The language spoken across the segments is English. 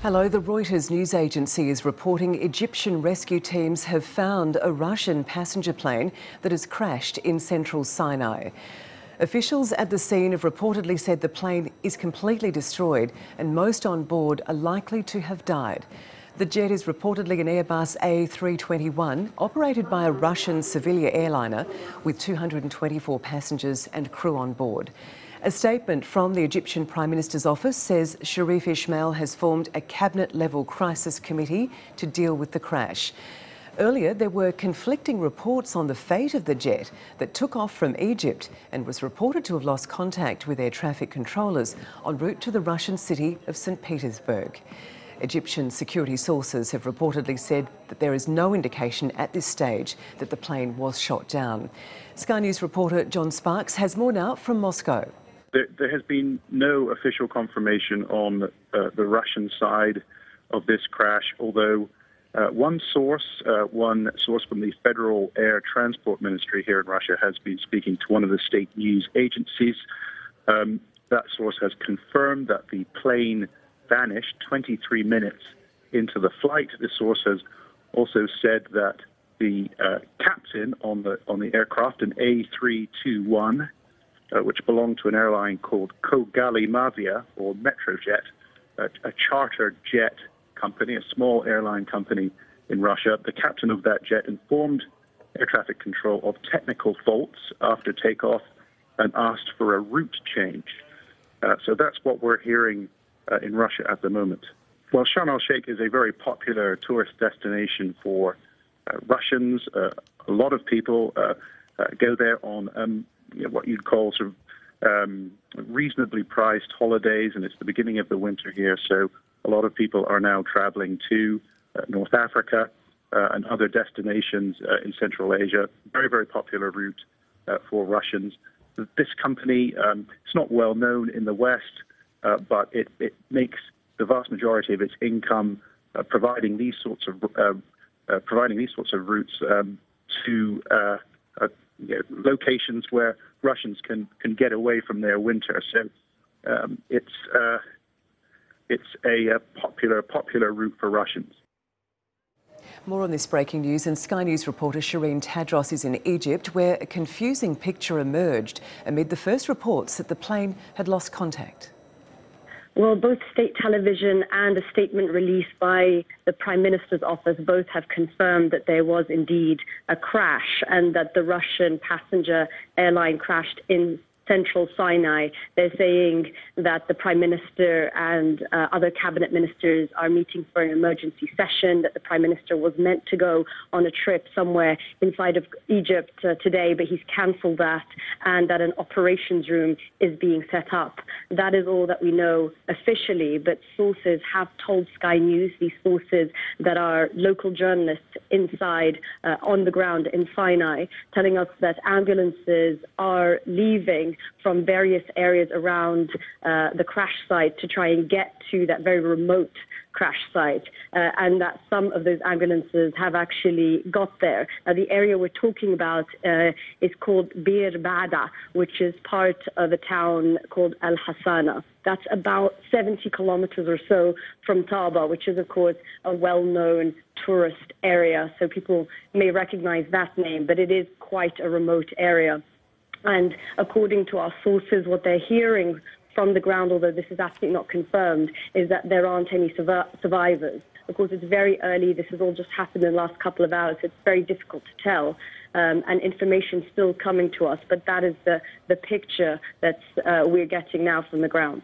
Hello, the Reuters news agency is reporting Egyptian rescue teams have found a Russian passenger plane that has crashed in central Sinai. Officials at the scene have reportedly said the plane is completely destroyed and most on board are likely to have died. The jet is reportedly an Airbus A321 operated by a Russian civilian airliner with 224 passengers and crew on board. A statement from the Egyptian Prime Minister's office says Sharif Ismail has formed a cabinet-level crisis committee to deal with the crash. Earlier, there were conflicting reports on the fate of the jet that took off from Egypt and was reported to have lost contact with air traffic controllers en route to the Russian city of St Petersburg. Egyptian security sources have reportedly said that there is no indication at this stage that the plane was shot down. Sky News reporter John Sparks has more now from Moscow. There has been no official confirmation on the Russian side of this crash, although one source from the Federal Air Transport Ministry here in Russia has been speaking to one of the state news agencies. That source has confirmed that the plane vanished 23 minutes into the flight. The source has also said that the captain on the aircraft, an A321, which belonged to an airline called Kogalymavia, or Metrojet, a charter jet company, a small airline company in Russia. The captain of that jet informed air traffic control of technical faults after takeoff and asked for a route change. So that's what we're hearing in Russia at the moment. Well, Sharm el-Sheikh is a very popular tourist destination for Russians. A lot of people go there on what you'd call sort of reasonably priced holidays, and it's the beginning of the winter here, so a lot of people are now traveling to North Africa and other destinations in Central Asia. Very, very popular route for Russians. This company, it's not well known in the West, but it makes the vast majority of its income providing these sorts of routes to locations where Russians can get away from their winter. So it's a popular route for Russians. More on this breaking news, and Sky News reporter Shireen Tadros is in Egypt, where a confusing picture emerged amid the first reports that the plane had lost contact. Well, both state television and a statement released by the Prime Minister's office both have confirmed that there was indeed a crash and that the Russian passenger airline crashed in central Sinai. They're saying that the Prime Minister and other cabinet ministers are meeting for an emergency session, that the Prime Minister was meant to go on a trip somewhere inside of Egypt today, but he's cancelled that, and that an operations room is being set up. That is all that we know officially, but sources have told Sky News, these sources that are local journalists inside on the ground in Sinai, telling us that ambulances are leaving from various areas around the crash site to try and get to that very remote crash site, and that some of those ambulances have actually got there. Now, the area we're talking about is called Bir Bada, which is part of a town called Al-Hassana. That's about 70 kilometers or so from Taba, which is, of course, a well-known tourist area. So people may recognize that name, but it is quite a remote area. And according to our sources, what they're hearing from the ground, although this is absolutely not confirmed, is that there aren't any survivors. Of course, it's very early. This has all just happened in the last couple of hours. It's very difficult to tell, and information still coming to us. But that is the picture that we're getting now from the ground.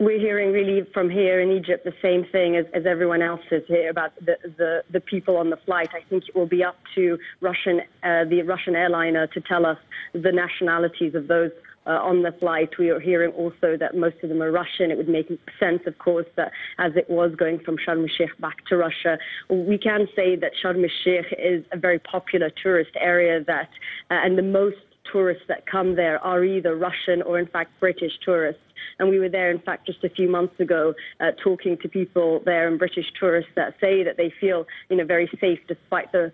We're hearing really from here in Egypt the same thing as everyone else is here about the people on the flight. I think it will be up to the Russian airliner to tell us the nationalities of those on the flight. We are hearing also that most of them are Russian. It would make sense, of course, that as it was going from Sharm el-Sheikh back to Russia. We can say that Sharm el-Sheikh is a very popular tourist area and the most tourists that come there are either Russian or, in fact, British tourists. And we were there, in fact, just a few months ago, talking to people there and British tourists that say that they feel, very safe despite the,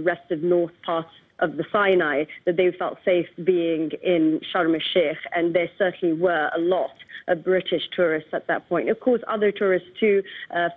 rest of north parts of the Sinai, that they felt safe being in Sharm el-Sheikh. And there certainly were a lot British tourists at that point. Of course, other tourists too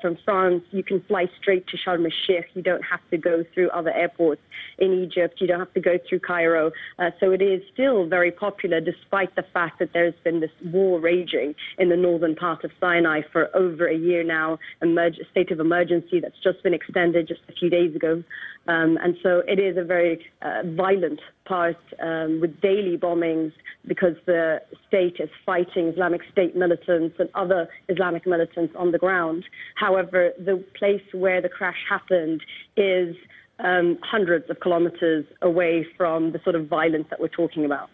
from France. You can fly straight to Sharm el-Sheikh. You don't have to go through other airports in Egypt. You don't have to go through Cairo. So it is still very popular, despite the fact that there's been this war raging in the northern part of Sinai for over a year now, a state of emergency that's just been extended just a few days ago. And so it is a very violent part with daily bombings because the state is fighting Islamic State militants and other Islamic militants on the ground. However, the place where the crash happened is hundreds of kilometers away from the sort of violence that we're talking about.